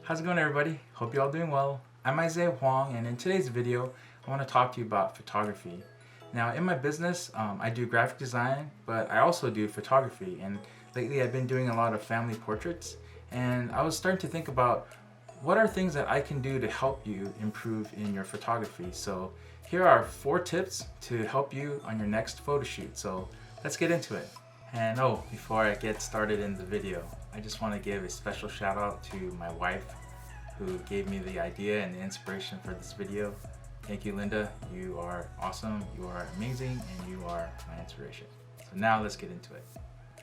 How's it going, everybody? Hope you're all doing well. I'm Hwang, and in today's video I want to talk to you about photography. Now in my business I do graphic design, but I also do photography, and lately I've been doing a lot of family portraits, and I was starting to think about what are things that I can do to help you improve in your photography. So here are 4 tips to help you on your next photo shoot. So let's get into it. And before I get started in the video, I just want to give a special shout out to my wife who gave me the idea and the inspiration for this video. Thank you, Linda. You are awesome, you are amazing, and you are my inspiration. So now let's get into it.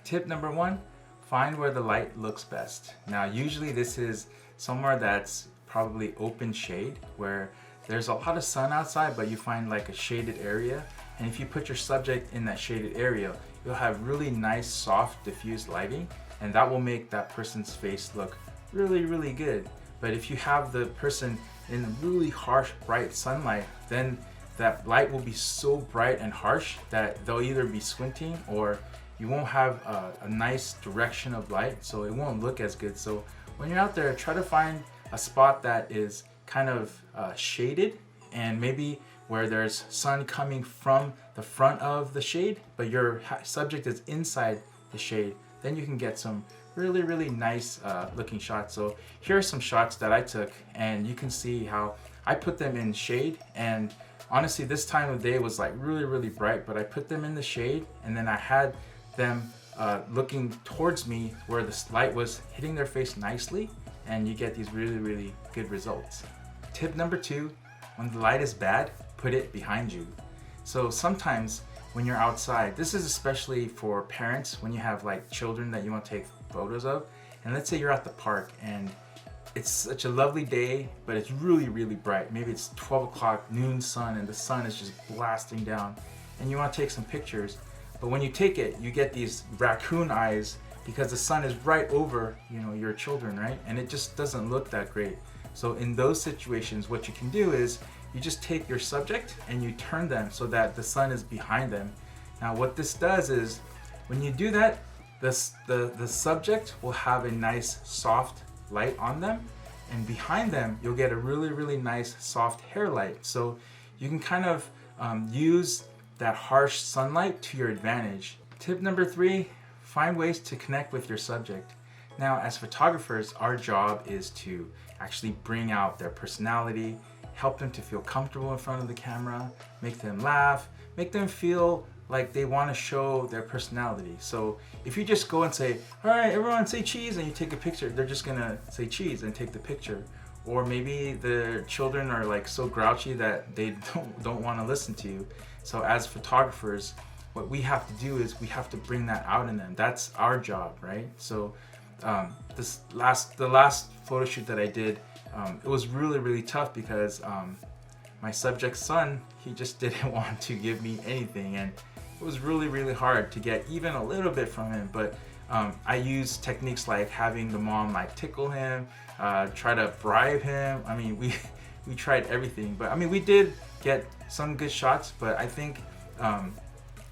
Tip number 1, find where the light looks best. Now usually this is somewhere that's probably open shade, where there's a lot of sun outside, but you find like a shaded area. And if you put your subject in that shaded area, you'll have really nice, soft, diffused lighting, and that will make that person's face look really, really good. But if you have the person in really harsh, bright sunlight, then that light will be so bright and harsh that they'll either be squinting or you won't have a nice direction of light, so it won't look as good. So when you're out there, try to find a spot that is kind of shaded, and maybe where there's sun coming from the front of the shade, but your subject is inside the shade. Then you can get some really, really nice looking shots. So here are some shots that I took, and you can see how I put them in shade. And honestly, this time of day was like really, really bright, but I put them in the shade, and then I had them looking towards me where the light was hitting their face nicely, and you get these really, really good results. Tip number 2, when the light is bad, put it behind you. So sometimes when you're outside, this is especially for parents when you have like children that you want to take photos of, and let's say you're at the park and it's such a lovely day, but it's really, really bright. Maybe it's 12 o'clock, noon sun, and the sun is just blasting down, and you want to take some pictures. But when you take it, you get these raccoon eyes because the sun is right over, your children, right? And it just doesn't look that great. So in those situations, what you can do is you just take your subject and you turn them so that the sun is behind them. Now what this does is, when you do that, the subject will have a nice soft light on them, and behind them you'll get a really, really nice soft hair light. So you can kind of use that harsh sunlight to your advantage. Tip number 3, find ways to connect with your subject. Now as photographers, our job is to actually bring out their personality, help them to feel comfortable in front of the camera, make them laugh, make them feel like they want to show their personality. So if you just go and say, all right, everyone say cheese, and you take a picture, they're just gonna say cheese and take the picture. Or maybe the children are like so grouchy that they don't want to listen to you. So as photographers, what we have to do is we have to bring that out in them. That's our job, right? So the last photo shoot that I did, it was really, really tough because my subject's son, he just didn't want to give me anything, and it was really, really hard to get even a little bit from him. But I used techniques like having the mom like tickle him, try to bribe him. I mean, we tried everything, but I mean, we did get some good shots. But I think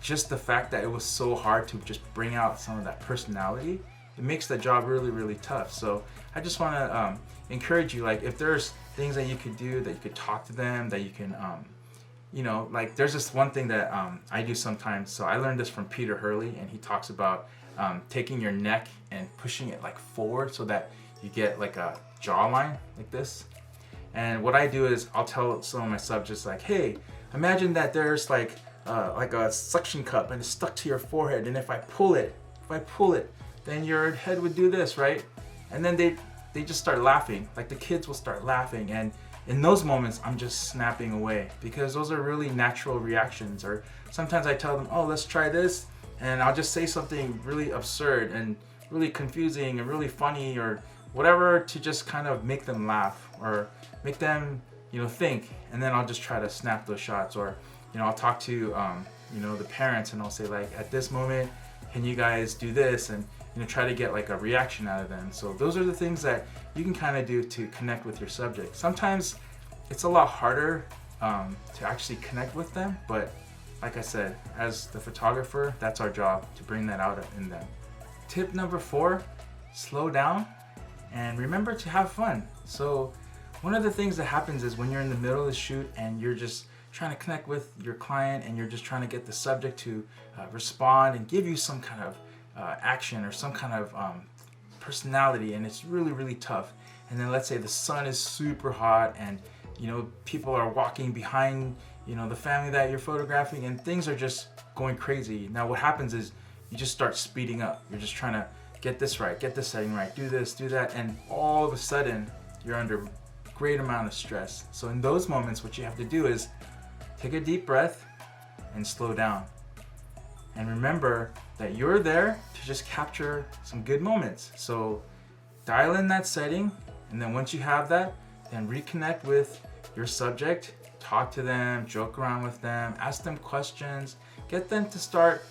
just the fact that it was so hard to just bring out some of that personality, it makes the job really, really tough. So I just want to encourage you, like if there's things that you could do, that you could talk to them, that you can like there's this one thing that I do sometimes. So I learned this from Peter Hurley, and he talks about taking your neck and pushing it like forward so that you get like a jawline like this. And what I do is I'll tell some of my subjects like, hey, imagine that there's like a suction cup and it's stuck to your forehead, and if I pull it, then your head would do this, right? And then they just start laughing, like the kids will start laughing, and in those moments I'm just snapping away because those are really natural reactions. Or sometimes I tell them, oh, let's try this, and I'll just say something really absurd and really confusing and really funny or whatever to just kind of make them laugh or make them think, and then I'll just try to snap those shots. Or I'll talk to the parents, and I'll say like, at this moment, can you guys do this, and try to get like a reaction out of them. So those are the things that you can kind of do to connect with your subject. Sometimes it's a lot harder to actually connect with them, but like I said, as the photographer, that's our job, to bring that out in them. Tip number 4, slow down and remember to have fun. So one of the things that happens is when you're in the middle of the shoot and you're just trying to connect with your client and you're just trying to get the subject to respond and give you some kind of action or some kind of personality, and it's really, really tough. And then let's say the sun is super hot and people are walking behind the family that you're photographing and things are just going crazy. Now what happens is you just start speeding up. You're just trying to get this right, get this setting right, do this, do that, and all of a sudden you're under great amount of stress. So in those moments, what you have to do is take a deep breath and slow down. And remember that you're there to just capture some good moments. So dial in that setting, and then once you have that, then reconnect with your subject, talk to them, joke around with them, ask them questions, get them to start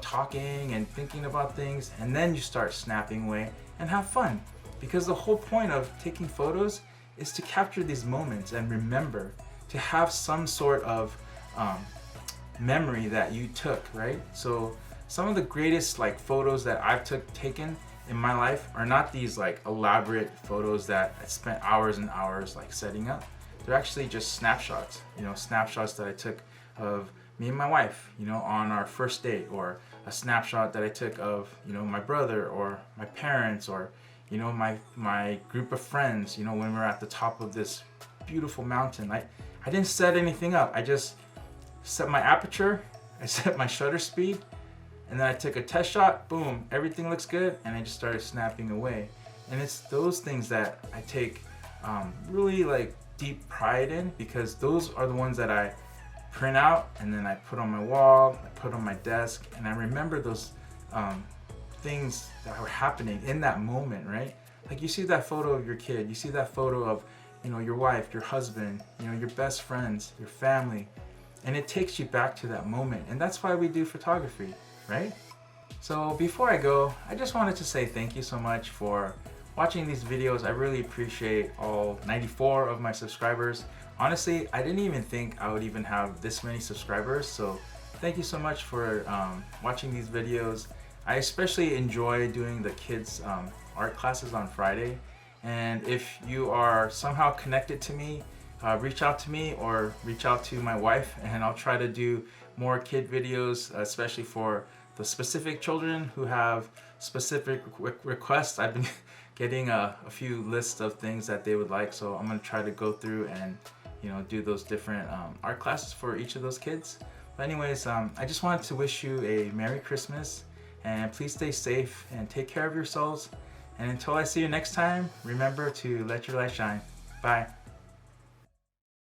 talking and thinking about things, and then you start snapping away and have fun. Because the whole point of taking photos is to capture these moments and remember to have some sort of memory that you took, right? So some of the greatest photos that I've taken in my life are not these elaborate photos that I spent hours and hours setting up. They're actually just snapshots, snapshots that I took of me and my wife, on our first date, or a snapshot that I took of, my brother or my parents, or, my group of friends, when we were at the top of this beautiful mountain. I didn't set anything up. I just set my aperture, I set my shutter speed, and then I took a test shot, boom, everything looks good, and I just started snapping away. And it's those things that I take really deep pride in, because those are the ones that I print out and then I put on my wall, I put on my desk, and I remember those things that were happening in that moment, right? Like you see that photo of your kid, you see that photo of your wife, your husband, your best friends, your family, and it takes you back to that moment. And that's why we do photography, right? So before I go, I just wanted to say thank you so much for watching these videos. I really appreciate all 94 of my subscribers. Honestly, I didn't even think I would even have this many subscribers, so thank you so much for watching these videos. I especially enjoy doing the kids art classes on Friday, and if you are somehow connected to me, reach out to me or reach out to my wife, and I'll try to do more kid videos, especially for the specific children who have specific requests. I've been getting a few lists of things that they would like, so I'm going to try to go through and do those different art classes for each of those kids. But anyways, I just wanted to wish you a Merry Christmas, and please stay safe and take care of yourselves. And until I see you next time, remember to let your light shine. Bye.